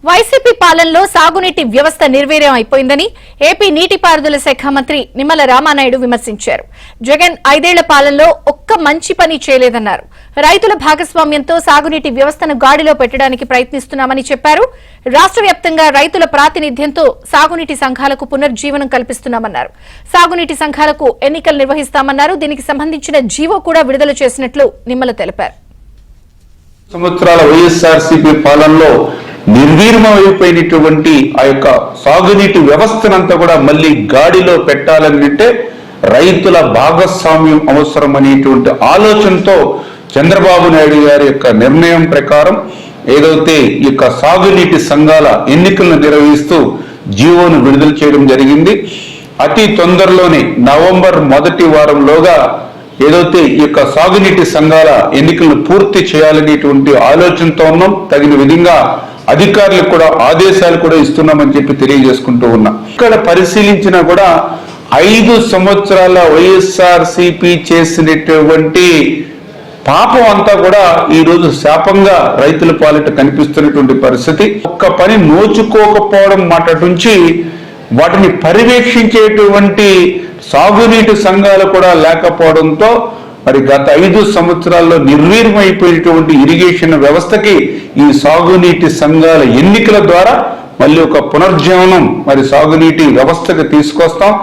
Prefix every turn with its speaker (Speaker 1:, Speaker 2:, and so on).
Speaker 1: YCP పాలనలో సాగునీటి వ్యవస్థ నిర్వీర్యం అయిపోయిందని ఏపీ నీటిపారుదల శాఖ మంత్రి నిమ్మల రామానాయుడు విమర్శించారు. జగన్ 5 ఏళ్ల పాలనలో ఒక్క మంచి పని చేయలేదన్నారు. రైతుల భాగస్వామ్యంతో సాగునీటి వ్యవస్థను గాడిలో పెట్టడానికి ప్రయత్నిస్తున్నామని చెప్పారు. రాష్ట్ర వ్యాప్తంగా రైతుల ప్రాతినిధ్యంతో సాగునీటి సంఘాలకు పునర్జీవనం కల్పిస్తున్నామన్నారు. సాగునీటి సంఘాలకు ఎన్నికలు నిర్వహిస్తామన్నారు. దీనికి సంబంధించిన జీవో కూడా విడుదల చేసినట్లు నిమ్మల తెలిపారు.
Speaker 2: సంవత్సరాల వైఎస్ఆర్సీపీ పాలనలో నిర్వీర్యమైపోయినటువంటి ఆ యొక్క సాగునీటి వ్యవస్థనంతా కూడా మళ్ళీ గాడిలో పెట్టాలంటే రైతుల భాగస్వామ్యం అవసరం అనేటువంటి ఆలోచనతో చంద్రబాబు నాయుడు గారి యొక్క నిర్ణయం ప్రకారం ఏదైతే ఈ యొక్క సాగునీటి సంఘాల ఎన్నికలను నిర్వహిస్తూ జీవోను విడుదల చేయడం జరిగింది. అతి తొందరలోనే నవంబర్ మొదటి వారంలోగా ఏదైతే ఈ యొక్క సాగునీటి సంఘాల ఎన్నికలను పూర్తి చేయాలనేటువంటి ఆలోచనతో ఉన్నాం. తగిన విధంగా అధికారులకు కూడా ఆదేశాలు కూడా ఇస్తున్నామని చెప్పి తెలియజేసుకుంటూ ఉన్నా. ఇక్కడ పరిశీలించినా కూడా 5 సంవత్సరాల వైఎస్ఆర్సీపీ చేసినటువంటి పాపం అంతా కూడా ఈ రోజు శాపంగా రైతుల పాలిట కనిపిస్తున్నటువంటి పరిస్థితి. ఒక్క పని నోచుకోకపోవడం మాట నుంచి వాటిని పర్యవేక్షించేటువంటి సాగునీటి సంఘాలు కూడా లేకపోవడంతో మరి గత 5 సంవత్సరాల్లో నిర్వీర్యమైపోయినటువంటి ఇరిగేషన్ వ్యవస్థకి ఈ సాగునీటి సంఘాల ఎన్నికల ద్వారా మళ్ళీ ఒక పునర్జీవనం మరి సాగునీటి వ్యవస్థకి తీసుకొస్తాం.